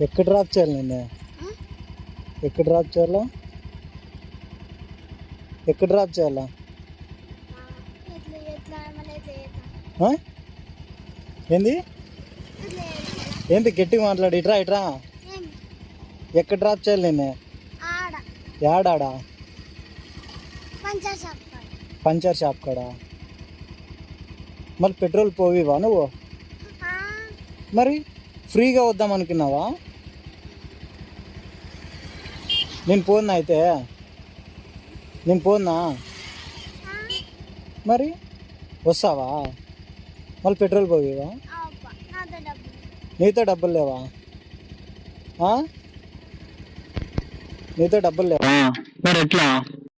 ఎక్కడ డ్రాప్ చేయాలి నిన్ను? ఎక్కడ డ్రాప్ చేయాలా? ఎక్కడ డ్రాప్ చేయాలా? ఏంది ఏంది గట్టిగా మాట్లాడు. ఇట్రా ఇట్రా. ఎక్కడ డ్రాప్ చేయాలి నిన్ను? యాడాడా? పంచర్ షాప్ కాడా? మళ్ళీ పెట్రోల్ పోవివా నువ్వు? మరి ఫ్రీగా వద్దాం అనుకున్నావా? నేను పోన్నా అయితే? నేను పోన్నా మరి? వస్తావా? మళ్ళీ పెట్రోల్ పోవివా? నీతో డబ్బులు లేవా? నీతో డబ్బులు లేవా? మరి ఎట్లా?